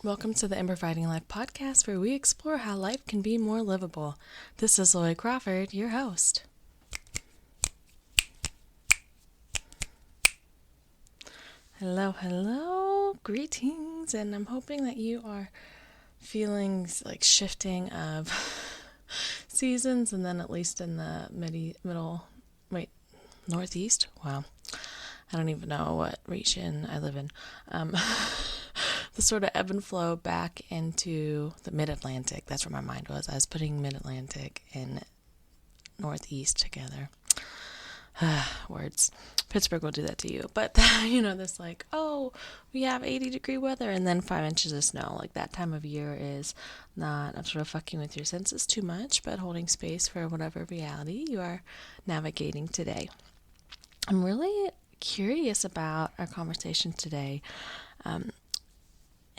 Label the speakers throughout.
Speaker 1: Welcome to the Improviding Life podcast, where we explore how life can be more livable. This is Lloyd Crawford, your host. Hello, greetings, and I'm hoping that you are feeling like shifting of seasons, and then at least in the northeast. Wow, I don't even know what region I live in. The sort of ebb and flow back into the mid-Atlantic. That's where my mind was. I was putting mid-Atlantic and northeast together. Words. Pittsburgh will do that to you. But, this like, oh, we have 80-degree weather and then 5 inches of snow. Like, that time of year is not, I'm sort of fucking with your senses too much, but holding space for whatever reality you are navigating today. I'm really curious about our conversation today.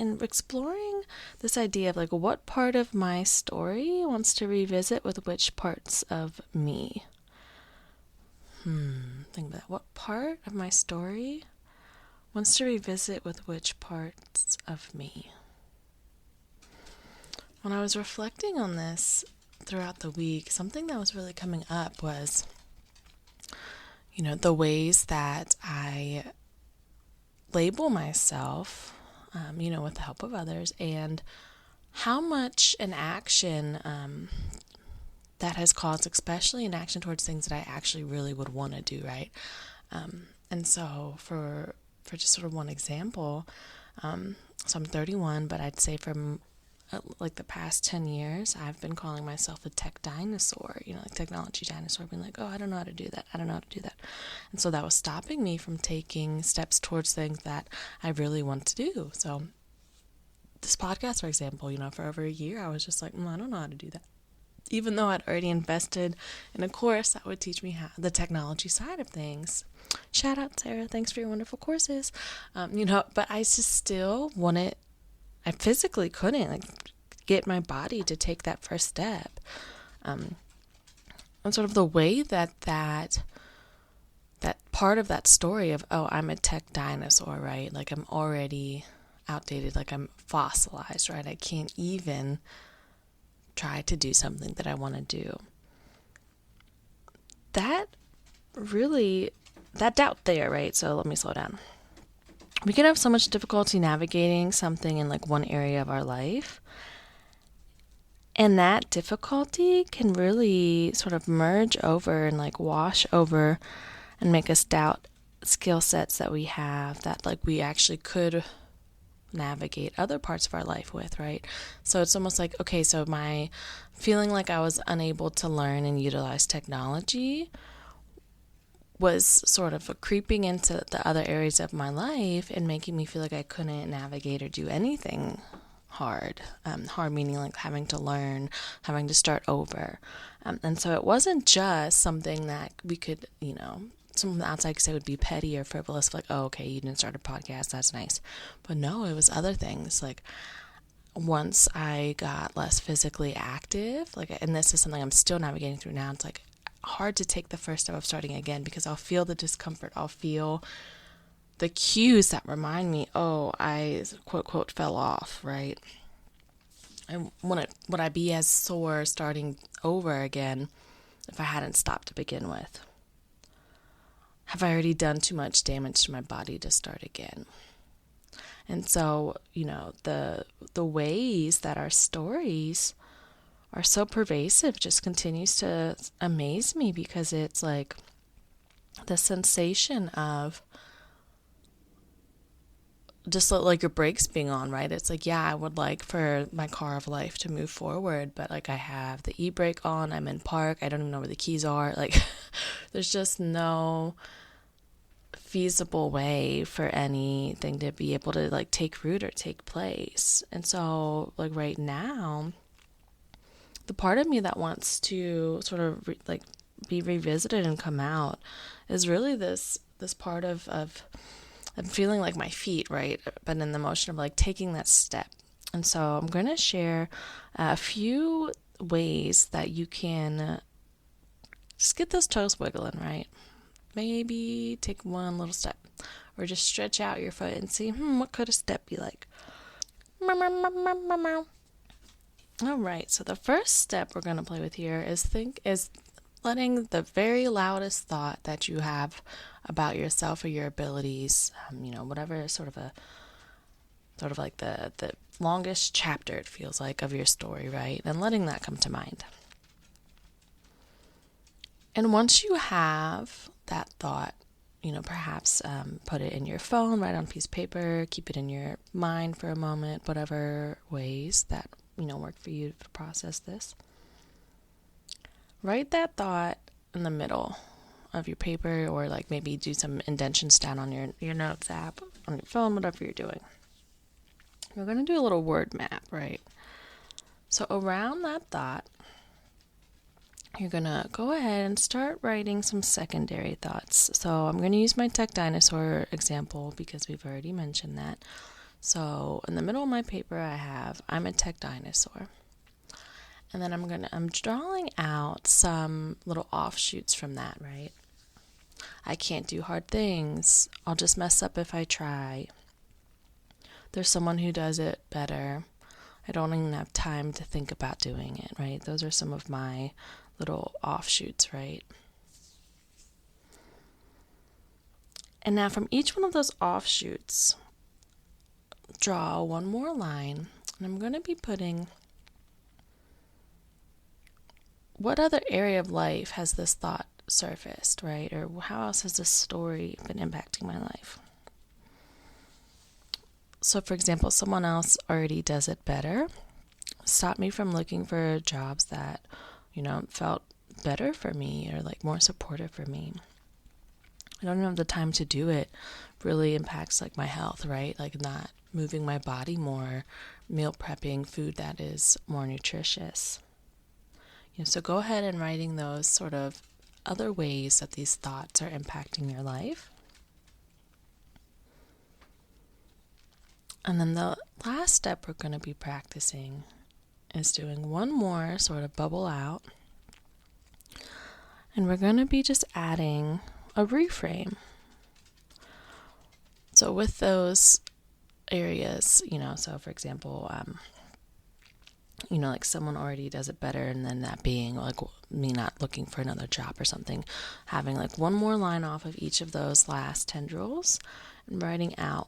Speaker 1: And exploring this idea of like what part of my story wants to revisit with which parts of me. Think about that. What part of my story wants to revisit with which parts of me? When I was reflecting on this throughout the week, something that was really coming up was, the ways that I label myself with the help of others, and how much an action that has caused, especially an action towards things that I actually really would want to do, right? And so for just sort of one example, so I'm 31, but I'd say from like the past 10 years, I've been calling myself a tech dinosaur, like technology dinosaur, being like, oh, I don't know how to do that. And so that was stopping me from taking steps towards things that I really want to do. So this podcast, for example, for over a year, I was just like, I don't know how to do that. Even though I'd already invested in a course that would teach me how the technology side of things. Shout out, Sarah. Thanks for your wonderful courses. But I just still wanted, I physically couldn't get my body to take that first step. And sort of the way that part of that story of, oh, I'm a tech dinosaur, right? Like I'm already outdated, like I'm fossilized, right? I can't even try to do something that I want to do. That doubt there, right? So let me slow down. We can have so much difficulty navigating something in like one area of our life. And that difficulty can really sort of merge over and like wash over and make us doubt skill sets that we have that like we actually could navigate other parts of our life with, right? So it's almost like, okay, so my feeling like I was unable to learn and utilize technology was sort of creeping into the other areas of my life and making me feel like I couldn't navigate or do anything hard. Hard meaning like having to learn, having to start over. And so it wasn't just something that we could, someone outside could say would be petty or frivolous, like, oh, okay, you didn't start a podcast, that's nice. But no, it was other things. Like once I got less physically active, and this is something I'm still navigating through now, it's like hard to take the first step of starting again because I'll feel the discomfort. I'll feel the cues that remind me, oh, I quote, quote, fell off, right? And would I be as sore starting over again if I hadn't stopped to begin with? Have I already done too much damage to my body to start again? And so, the ways that our stories are so pervasive just continues to amaze me because it's like the sensation of just like your brakes being on, right? It's like, yeah, I would like for my car of life to move forward, but like I have the e-brake on, I'm in park, I don't even know where the keys are. Like there's just no feasible way for anything to be able to like take root or take place. And so like right now, the part of me that wants to sort of be revisited and come out is really this part of I'm feeling like my feet, right? But in the motion of like taking that step. And so I'm going to share a few ways that you can just get those toes wiggling, right? Maybe take one little step or just stretch out your foot and see, what could a step be like? All right, so the first step we're going to play with here is letting the very loudest thought that you have about yourself or your abilities, whatever sort of like the longest chapter it feels like of your story, right? And letting that come to mind. And once you have that thought, perhaps put it in your phone, write it on a piece of paper, keep it in your mind for a moment, whatever ways that, work for you to process this. Write that thought in the middle of your paper, or like maybe do some indentions down on your notes app, on your phone, whatever you're doing. We're going to do a little word map, right? So around that thought, you're going to go ahead and start writing some secondary thoughts. So I'm going to use my tech dinosaur example because we've already mentioned that. So in the middle of my paper I have, I'm a tech dinosaur. And then I'm drawing out some little offshoots from that, right? I can't do hard things. I'll just mess up if I try. There's someone who does it better. I don't even have time to think about doing it, right? Those are some of my little offshoots, right? And now from each one of those offshoots, draw one more line, and I'm going to be putting what other area of life has this thought surfaced, right? Or how else has this story been impacting my life? So, for example, someone else already does it better. Stop me from looking for jobs that, felt better for me or like more supportive for me. I don't have the time to do it. Really impacts like my health, right? Like not moving my body more, meal prepping food that is more nutritious. So go ahead and writing those sort of other ways that these thoughts are impacting your life. And then the last step we're going to be practicing is doing one more sort of bubble out. And we're going to be just adding a reframe. So with those areas, so for example, like someone already does it better, and then that being like me not looking for another job or something, having like one more line off of each of those last tendrils and writing out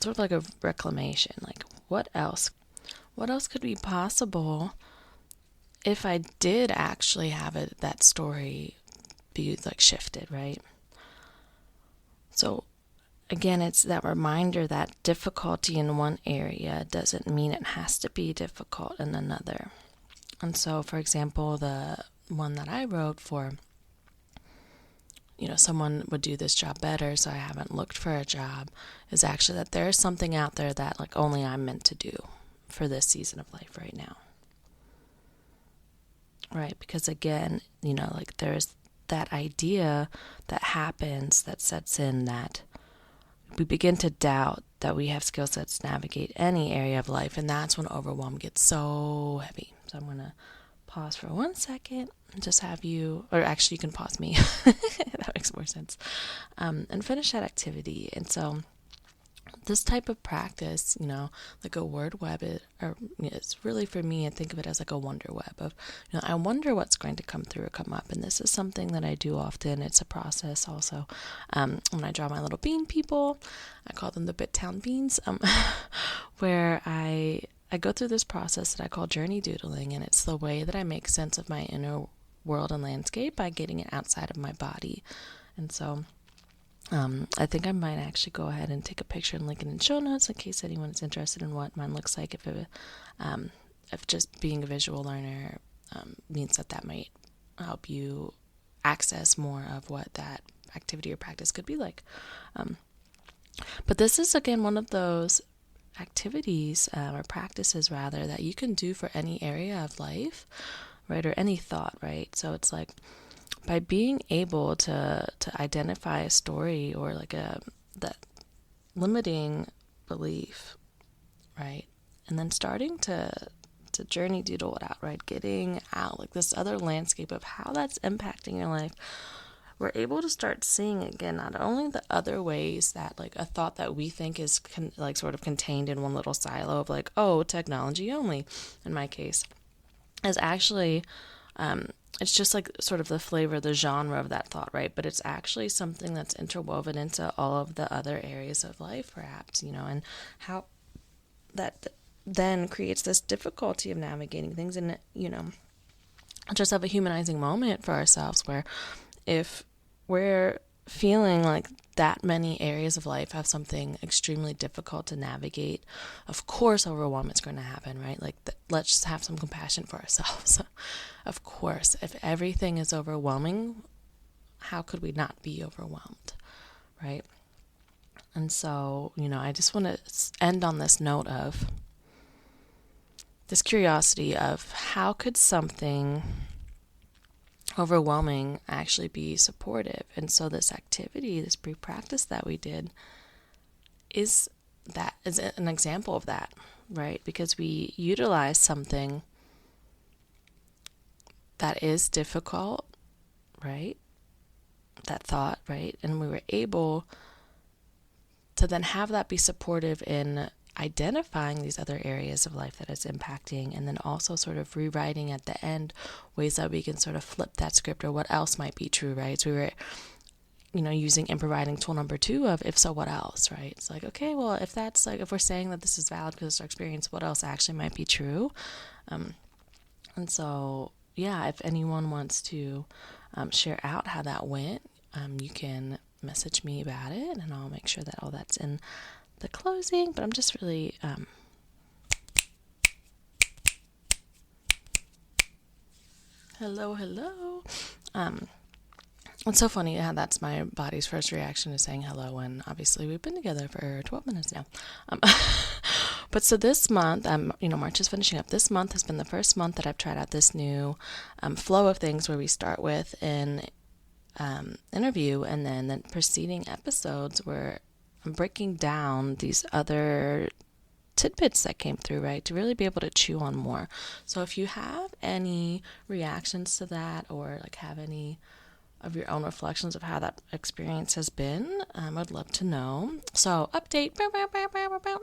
Speaker 1: sort of like a reclamation, like what else could be possible if I did actually have that story be like shifted, right? So again, it's that reminder that difficulty in one area doesn't mean it has to be difficult in another. And so, for example, the one that I wrote for, someone would do this job better, so I haven't looked for a job, is actually that there's something out there that like only I'm meant to do for this season of life right now. Right? Because again, like there's that idea that happens that sets in that we begin to doubt that we have skill sets to navigate any area of life, and that's when overwhelm gets so heavy. So I'm going to pause for 1 second and just have you, or actually you can pause me, that makes more sense, and finish that activity. And so this type of practice, like a word web, it's really, for me, I think of it as like a wonder web of, I wonder what's going to come through or come up. And this is something that I do often. It's a process also. When I draw my little bean people, I call them the BitTown beans, where I go through this process that I call journey doodling. And it's the way that I make sense of my inner world and landscape by getting it outside of my body. And so I think I might actually go ahead and take a picture and link it in show notes in case anyone is interested in what mine looks like. If just being a visual learner means that might help you access more of what that activity or practice could be like. But this is, again, one of those activities or practices, rather, that you can do for any area of life, right, or any thought, right? So it's like, by being able to identify a story or like that limiting belief, right, and then starting to journey doodle it out, right, getting out like this other landscape of how that's impacting your life, we're able to start seeing again not only the other ways that like a thought that we think is like sort of contained in one little silo of like, oh, technology only, in my case, is actually it's just like sort of the flavor, the genre of that thought, right? But it's actually something that's interwoven into all of the other areas of life, perhaps, and how that then creates this difficulty of navigating things, and just have a humanizing moment for ourselves where if we're feeling like that many areas of life have something extremely difficult to navigate, of course overwhelm is going to happen, right? Like let's just have some compassion for ourselves. Of course, if everything is overwhelming, how could we not be overwhelmed, right? And so, I just want to end on this note of this curiosity of how could something overwhelming actually be supportive. And so this activity, this brief practice that we did is an example of that, right? Because we utilize something that is difficult, right? That thought, right? And we were able to then have that be supportive in identifying these other areas of life that it's impacting, and then also sort of rewriting at the end ways that we can sort of flip that script or what else might be true, right? So we were, using improvising tool number 2 of if so, what else, right? It's like, okay, well, if that's like, if we're saying that this is valid because it's our experience, what else actually might be true? And so, yeah, if anyone wants to share out how that went, you can message me about it, and I'll make sure that all that's in the closing. But I'm just really hello. It's so funny how that's my body's first reaction to saying hello, and obviously we've been together for 12 minutes now. But so this month, March is finishing up. This month has been the first month that I've tried out this new flow of things where we start with an interview, and then the preceding episodes where I'm breaking down these other tidbits that came through, right, to really be able to chew on more. So if you have any reactions to that, or like have any of your own reflections of how that experience has been, I'd love to know. So update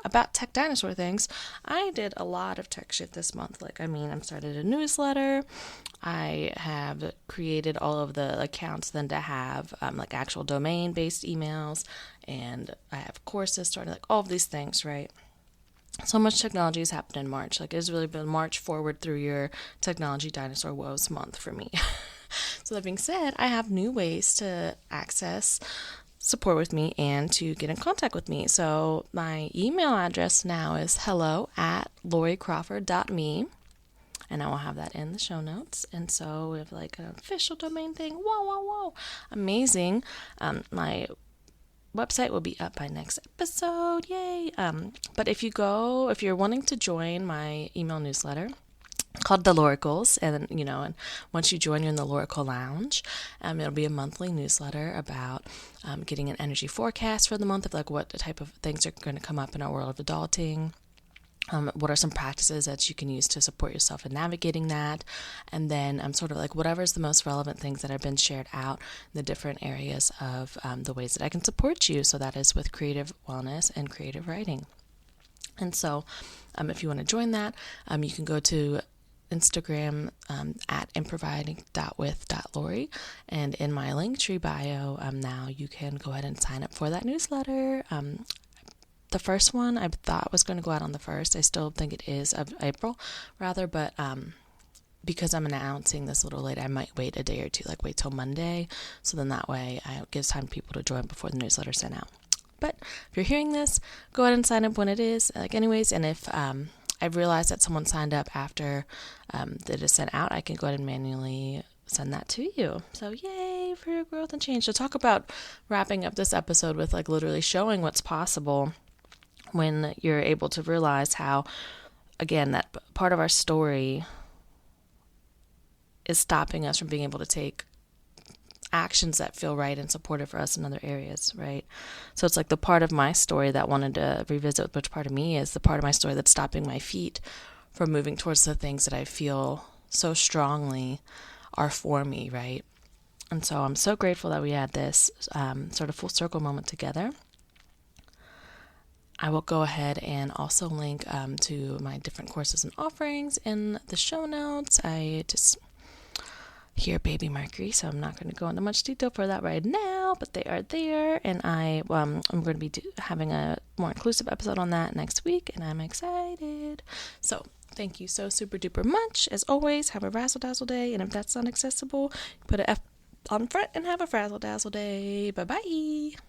Speaker 1: about tech dinosaur things. I did a lot of tech shit this month. I started a newsletter. I have created all of the accounts then to have actual domain based emails, and I have courses starting, all of these things, right? So much technology has happened in March. It's really been March forward through your technology dinosaur woes month for me. So that being said, I have new ways to access support with me and to get in contact with me. So my email address now is hello@loricrawford.me, and I will have that in the show notes. And so we have an official domain thing. Whoa, amazing. My website will be up by next episode. Yay. But if you're wanting to join my email newsletter called The Loricals, and and once you join, you're in the Lorical Lounge. It'll be a monthly newsletter about getting an energy forecast for the month of what type of things are going to come up in our world of adulting. What are some practices that you can use to support yourself in navigating that? And then whatever's the most relevant things that have been shared out in the different areas of the ways that I can support you. So that is with creative wellness and creative writing. And so if you want to join that, you can go to Instagram at improviding.with.lori, and in my Linktree bio now you can go ahead and sign up for that newsletter. The first one I thought was going to go out on the 1st. I still think it is of April, rather, but because I'm announcing this a little late, I might wait a day or two, wait till Monday, so then that way it gives time for people to join before the newsletter's sent out. But if you're hearing this, go ahead and sign up when it is, anyways, and if I've realized that someone signed up after it is sent out, I can go ahead and manually send that to you. So yay for your growth and change. So talk about wrapping up this episode with literally showing what's possible when you're able to realize how, again, that part of our story is stopping us from being able to take actions that feel right and supportive for us in other areas, right? So it's the part of my story that wanted to revisit which part of me is the part of my story that's stopping my feet from moving towards the things that I feel so strongly are for me, right? And so I'm so grateful that we had this sort of full circle moment together. I will go ahead and also link to my different courses and offerings in the show notes. I just hear baby Mercury, so I'm not going to go into much detail for that right now, but they are there, and I'm going to be having a more inclusive episode on that next week, and I'm excited. So thank you so super duper much. As always, have a razzle dazzle day, and if that's not accessible, put an F on front and have a frazzle dazzle day. Bye bye.